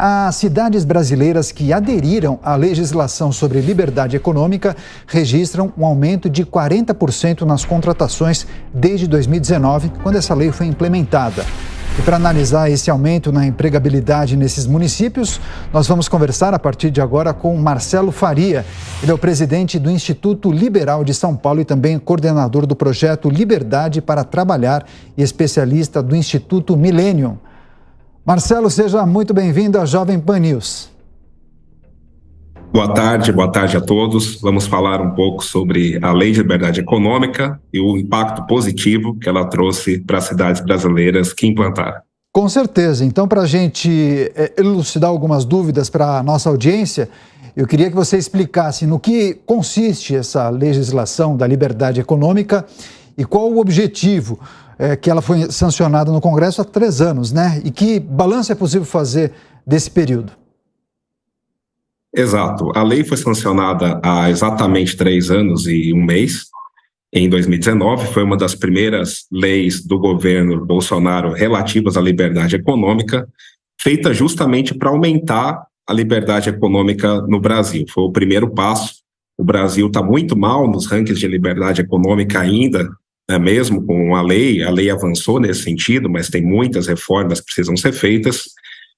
As cidades brasileiras que aderiram à legislação sobre liberdade econômica registram um aumento de 40% nas contratações desde 2019, quando essa lei foi implementada. E para analisar esse aumento na empregabilidade nesses municípios, nós vamos conversar a partir de agora com Marcelo Faria. Ele é o presidente do Instituto Liberal de São Paulo e também coordenador do projeto Liberdade para Trabalhar e especialista do Instituto Millennium. Marcelo, seja muito bem-vindo à Jovem Pan News. Boa tarde a todos. Vamos falar um pouco sobre a Lei de Liberdade Econômica e o impacto positivo que ela trouxe para as cidades brasileiras que implantaram. Com certeza. Então, para a gente elucidar algumas dúvidas para a nossa audiência, eu queria que você explicasse no que consiste essa legislação da liberdade econômica e qual o objetivo que ela foi sancionada no Congresso há 3 anos, né? E que balanço é possível fazer desse período? Exato. A lei foi sancionada há exatamente 3 anos e 1 mês. Em 2019, foi uma das primeiras leis do governo Bolsonaro relativas à liberdade econômica, feita justamente para aumentar a liberdade econômica no Brasil. Foi o primeiro passo. O Brasil está muito mal nos rankings de liberdade econômica ainda, mesmo com a lei avançou nesse sentido, mas tem muitas reformas que precisam ser feitas,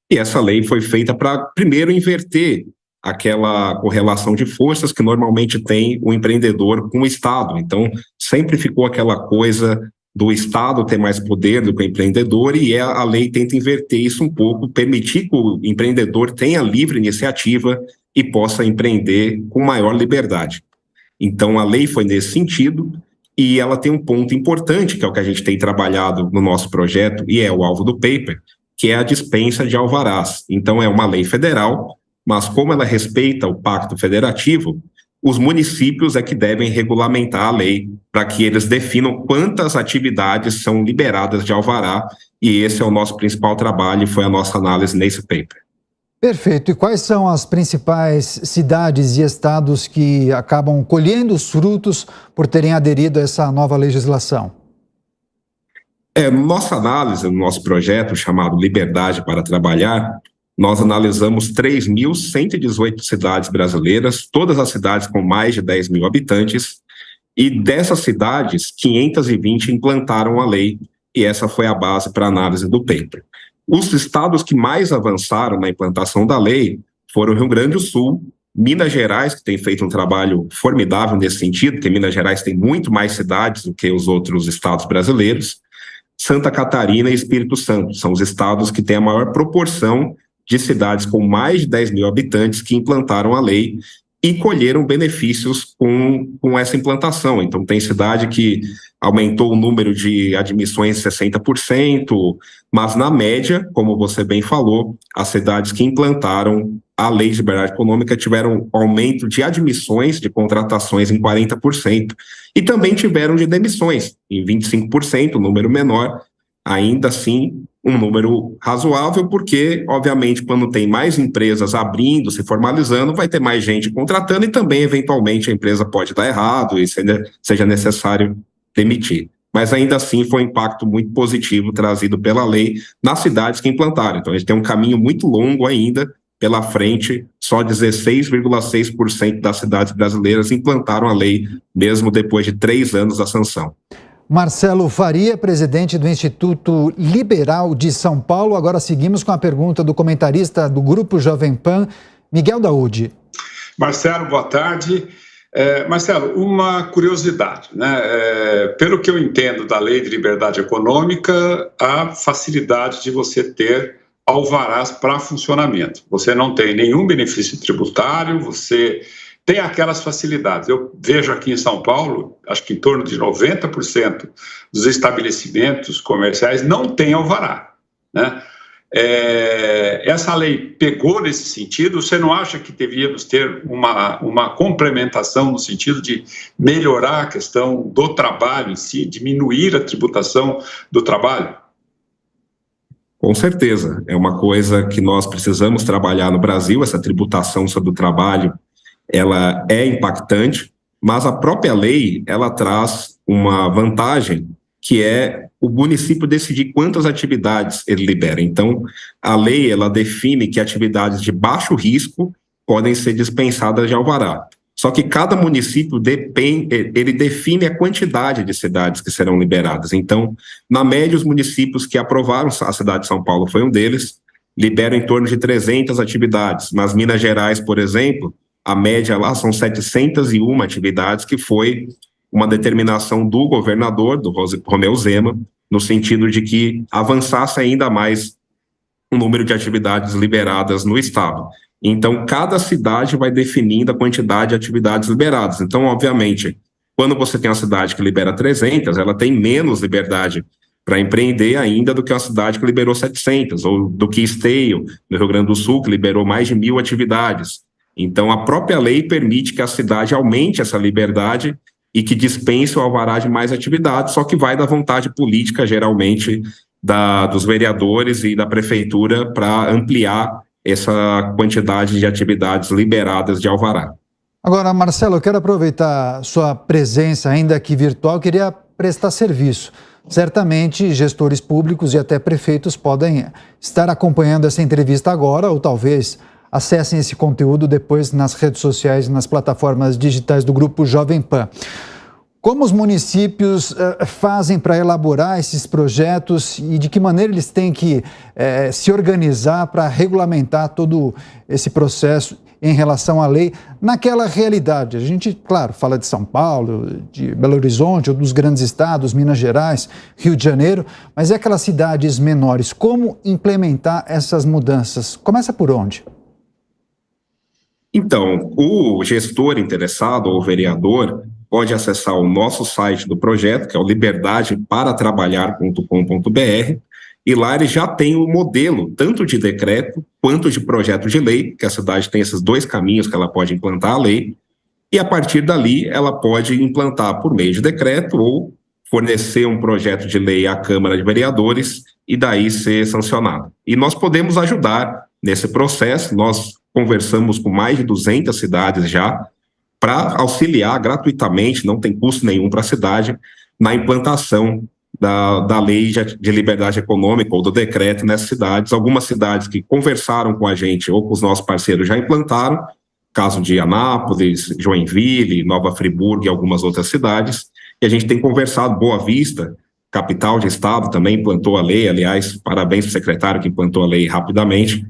e essa lei foi feita para, primeiro, inverter aquela correlação de forças que normalmente tem o empreendedor com o Estado. Então, sempre ficou aquela coisa do Estado ter mais poder do que o empreendedor, e a lei tenta inverter isso um pouco, permitir que o empreendedor tenha livre iniciativa e possa empreender com maior liberdade. Então, a lei foi nesse sentido, e ela tem um ponto importante, que é o que a gente tem trabalhado no nosso projeto, e é o alvo do paper, que é a dispensa de alvarás. Então, é uma lei federal, mas como ela respeita o pacto federativo, os municípios é que devem regulamentar a lei para que eles definam quantas atividades são liberadas de alvará, e esse é o nosso principal trabalho e foi a nossa análise nesse paper. Perfeito. E quais são as principais cidades e estados que acabam colhendo os frutos por terem aderido a essa nova legislação? Nossa análise, no nosso projeto chamado Liberdade para Trabalhar, nós analisamos 3.118 cidades brasileiras, todas as cidades com mais de 10 mil habitantes, e dessas cidades, 520 implantaram a lei, e essa foi a base para a análise do paper. Os estados que mais avançaram na implantação da lei foram o Rio Grande do Sul, Minas Gerais, que tem feito um trabalho formidável nesse sentido, porque Minas Gerais tem muito mais cidades do que os outros estados brasileiros, Santa Catarina e Espírito Santo, são os estados que têm a maior proporção de cidades com mais de 10 mil habitantes que implantaram a lei e colheram benefícios com essa implantação. Então, tem cidade que aumentou o número de admissões 60%, mas, na média, como você bem falou, as cidades que implantaram a lei de liberdade econômica tiveram aumento de admissões, de contratações em 40%, e também tiveram de demissões em 25%, um número menor, ainda assim um número razoável, porque, obviamente, quando tem mais empresas abrindo, se formalizando, vai ter mais gente contratando e também, eventualmente, a empresa pode dar errado e seja necessário demitir. Mas, ainda assim, foi um impacto muito positivo trazido pela lei nas cidades que implantaram. Então, a gente tem um caminho muito longo ainda pela frente, só 16,6% das cidades brasileiras implantaram a lei, mesmo depois de 3 anos da sanção. Marcelo Faria, presidente do Instituto Liberal de São Paulo. Agora seguimos com a pergunta do comentarista do Grupo Jovem Pan, Miguel Daoudi. Marcelo, boa tarde. Marcelo, uma curiosidade, né? Pelo que eu entendo da Lei de Liberdade Econômica, há facilidade de você ter alvarás para funcionamento. Você não tem nenhum benefício tributário, você tem aquelas facilidades. Eu vejo aqui em São Paulo, acho que em torno de 90% dos estabelecimentos comerciais não tem alvará, né? Essa lei pegou nesse sentido? Você não acha que devíamos ter uma complementação no sentido de melhorar a questão do trabalho em si, diminuir a tributação do trabalho? Com certeza, é uma coisa que nós precisamos trabalhar no Brasil, essa tributação sobre o trabalho, ela é impactante, mas a própria lei, ela traz uma vantagem que é o município decidir quantas atividades ele libera. Então, a lei ela define que atividades de baixo risco podem ser dispensadas de alvará. Só que cada município ele define a quantidade de cidades que serão liberadas. Então, na média, os municípios que aprovaram, a cidade de São Paulo foi um deles, liberam em torno de 300 atividades. Nas Minas Gerais, por exemplo, a média lá são 701 atividades, que foi uma determinação do governador, do Romeu Zema, no sentido de que avançasse ainda mais o número de atividades liberadas no estado. Então, cada cidade vai definindo a quantidade de atividades liberadas. Então, obviamente, quando você tem uma cidade que libera 300, ela tem menos liberdade para empreender ainda do que uma cidade que liberou 700, ou do que Esteio, no Rio Grande do Sul, que liberou mais de 1.000 atividades. Então, a própria lei permite que a cidade aumente essa liberdade e que dispense o alvará de mais atividades, só que vai da vontade política, geralmente, dos vereadores e da prefeitura para ampliar essa quantidade de atividades liberadas de alvará. Agora, Marcelo, eu quero aproveitar sua presença, ainda aqui virtual, queria prestar serviço. Certamente, gestores públicos e até prefeitos podem estar acompanhando essa entrevista agora, ou talvez acessem esse conteúdo depois nas redes sociais e nas plataformas digitais do Grupo Jovem Pan. Como os municípios fazem para elaborar esses projetos e de que maneira eles têm que se organizar para regulamentar todo esse processo em relação à lei naquela realidade? A gente, claro, fala de São Paulo, de Belo Horizonte, ou dos grandes estados, Minas Gerais, Rio de Janeiro, mas é aquelas cidades menores. Como implementar essas mudanças? Começa por onde? Então, o gestor interessado ou vereador pode acessar o nosso site do projeto, que é o liberdadeparatrabalhar.com.br, e lá ele já tem o modelo, tanto de decreto quanto de projeto de lei, que a cidade tem esses dois caminhos que ela pode implantar a lei, e a partir dali ela pode implantar por meio de decreto ou fornecer um projeto de lei à Câmara de Vereadores e daí ser sancionado. E nós podemos ajudar nesse processo, nós conversamos com mais de 200 cidades já, para auxiliar gratuitamente, não tem custo nenhum para a cidade, na implantação da lei de liberdade econômica ou do decreto nessas cidades. Algumas cidades que conversaram com a gente ou com os nossos parceiros já implantaram, caso de Anápolis, Joinville, Nova Friburgo e algumas outras cidades, e a gente tem conversado. Boa Vista, capital de estado, também implantou a lei, aliás, parabéns para o secretário que implantou a lei rapidamente,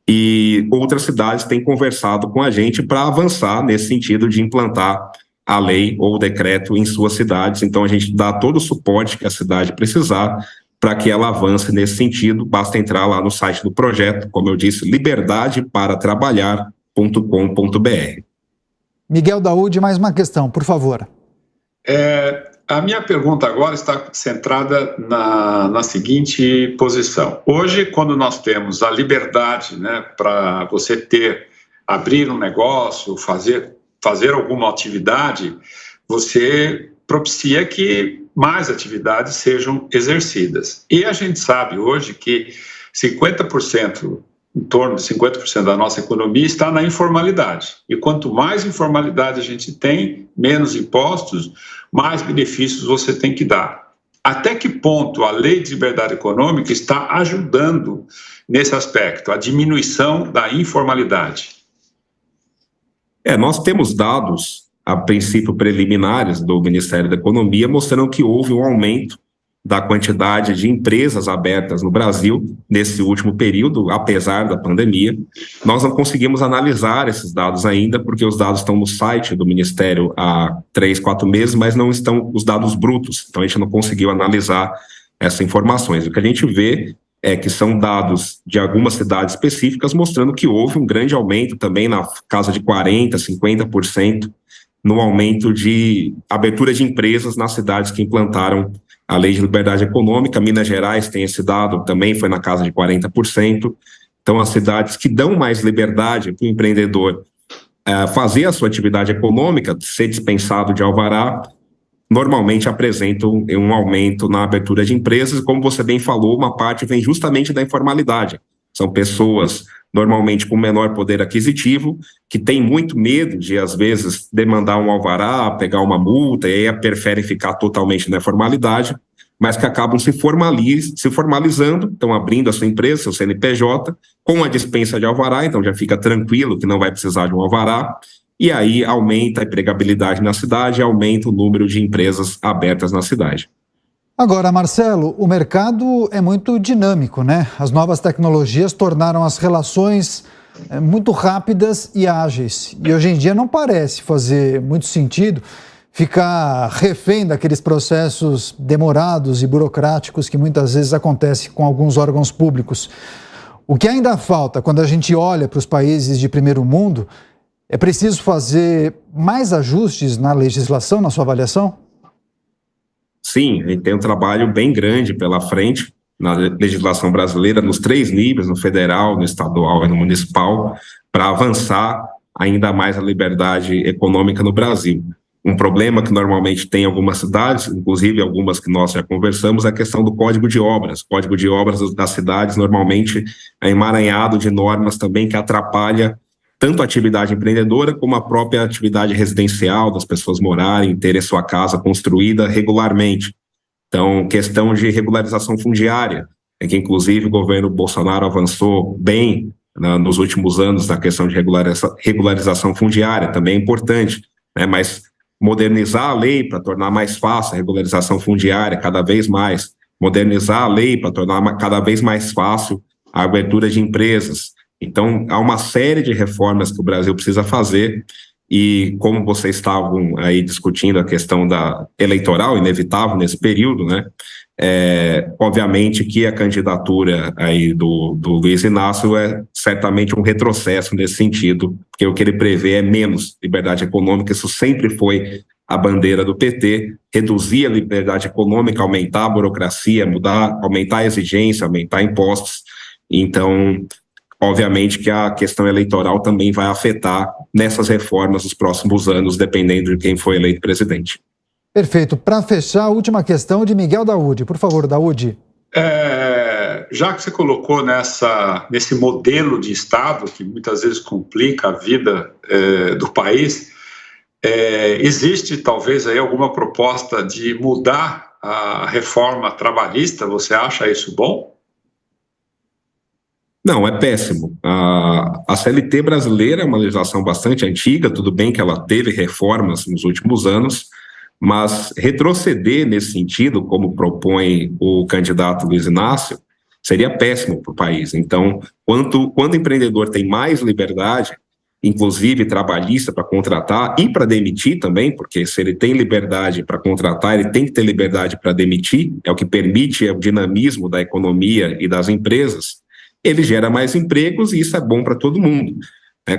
e outras cidades têm conversado com a gente para avançar nesse sentido de implantar a lei ou o decreto em suas cidades. Então, a gente dá todo o suporte que a cidade precisar para que ela avance nesse sentido. Basta entrar lá no site do projeto, como eu disse, liberdadeparatrabalhar.com.br. Miguel Daúde, mais uma questão, por favor. A minha pergunta agora está centrada na seguinte posição. Hoje, quando nós temos a liberdade, né, para você abrir um negócio, fazer alguma atividade, você propicia que mais atividades sejam exercidas. E a gente sabe hoje que 50%, em torno de 50% da nossa economia está na informalidade. E quanto mais informalidade a gente tem, menos impostos, mais benefícios você tem que dar. Até que ponto a Lei de Liberdade Econômica está ajudando nesse aspecto, a diminuição da informalidade? Nós temos dados, a princípio preliminares do Ministério da Economia, mostrando que houve um aumento da quantidade de empresas abertas no Brasil nesse último período, apesar da pandemia. Nós não conseguimos analisar esses dados ainda, porque os dados estão no site do Ministério há 3, 4 meses, mas não estão os dados brutos, então a gente não conseguiu analisar essas informações. O que a gente vê é que são dados de algumas cidades específicas mostrando que houve um grande aumento também na casa de 40%, 50% no aumento de abertura de empresas nas cidades que implantaram a Lei de Liberdade Econômica. Minas Gerais tem esse dado, também foi na casa de 40%. Então, as cidades que dão mais liberdade para o empreendedor fazer a sua atividade econômica, ser dispensado de alvará, normalmente apresentam um aumento na abertura de empresas. Como você bem falou, uma parte vem justamente da informalidade. São pessoas normalmente com menor poder aquisitivo, que têm muito medo de, às vezes, demandar um alvará, pegar uma multa, e aí preferem ficar totalmente na informalidade, mas que acabam se formalizando, estão abrindo a sua empresa, seu CNPJ, com a dispensa de alvará, então já fica tranquilo que não vai precisar de um alvará, e aí aumenta a empregabilidade na cidade, aumenta o número de empresas abertas na cidade. Agora, Marcelo, o mercado é muito dinâmico, né? As novas tecnologias tornaram as relações muito rápidas e ágeis. E hoje em dia não parece fazer muito sentido ficar refém daqueles processos demorados e burocráticos que muitas vezes acontecem com alguns órgãos públicos. O que ainda falta quando a gente olha para os países de primeiro mundo, é preciso fazer mais ajustes na legislação, na sua avaliação? Sim, a gente tem um trabalho bem grande pela frente na legislação brasileira, nos 3 níveis, no federal, no estadual e no municipal, para avançar ainda mais a liberdade econômica no Brasil. Um problema que normalmente tem em algumas cidades, inclusive algumas que nós já conversamos, é a questão do Código de Obras. O Código de Obras das cidades normalmente é emaranhado de normas também que atrapalha tanto a atividade empreendedora como a própria atividade residencial, das pessoas morarem, terem sua casa construída regularmente. Então, questão de regularização fundiária, é que inclusive o governo Bolsonaro avançou bem nos últimos anos na questão de regularização fundiária, também é importante, né? Mas modernizar a lei para tornar mais fácil a regularização fundiária cada vez mais, modernizar a lei para tornar cada vez mais fácil a abertura de empresas. Então, há uma série de reformas que o Brasil precisa fazer e, como vocês estavam aí discutindo a questão da eleitoral, inevitável nesse período, né? Obviamente que a candidatura aí do Luiz Inácio é certamente um retrocesso nesse sentido, porque o que ele prevê é menos liberdade econômica, isso sempre foi a bandeira do PT, reduzir a liberdade econômica, aumentar a burocracia, aumentar a exigência, aumentar impostos. Então, obviamente que a questão eleitoral também vai afetar nessas reformas nos próximos anos, dependendo de quem for eleito presidente. Perfeito. Para fechar, a última questão de Miguel Daúde. Por favor, Daúde. Já que você colocou nesse modelo de Estado, que muitas vezes complica a vida do país, existe talvez aí alguma proposta de mudar a reforma trabalhista? Você acha isso bom? Não, é péssimo. A CLT brasileira é uma legislação bastante antiga, tudo bem que ela teve reformas nos últimos anos, mas retroceder nesse sentido, como propõe o candidato Luiz Inácio, seria péssimo para o país. Então, quando o empreendedor tem mais liberdade, inclusive trabalhista para contratar e para demitir também, porque se ele tem liberdade para contratar, ele tem que ter liberdade para demitir, é o que permite o dinamismo da economia e das empresas, ele gera mais empregos e isso é bom para todo mundo.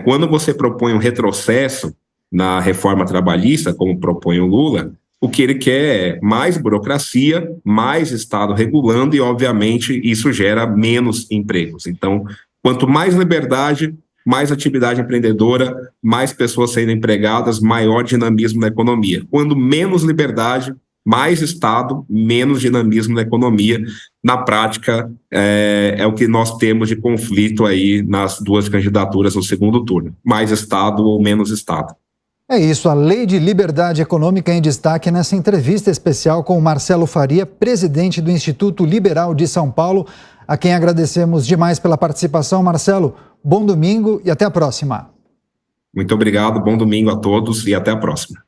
Quando você propõe um retrocesso na reforma trabalhista, como propõe o Lula, o que ele quer é mais burocracia, mais Estado regulando e, obviamente, isso gera menos empregos. Então, quanto mais liberdade, mais atividade empreendedora, mais pessoas sendo empregadas, maior dinamismo na economia. Quando menos liberdade, mais Estado, menos dinamismo na economia. Na prática, é o que nós temos de conflito aí nas 2 candidaturas no segundo turno. Mais Estado ou menos Estado. É isso, a Lei de Liberdade Econômica em destaque nessa entrevista especial com o Marcelo Faria, presidente do Instituto Liberal de São Paulo, a quem agradecemos demais pela participação. Marcelo, bom domingo e até a próxima. Muito obrigado, bom domingo a todos e até a próxima.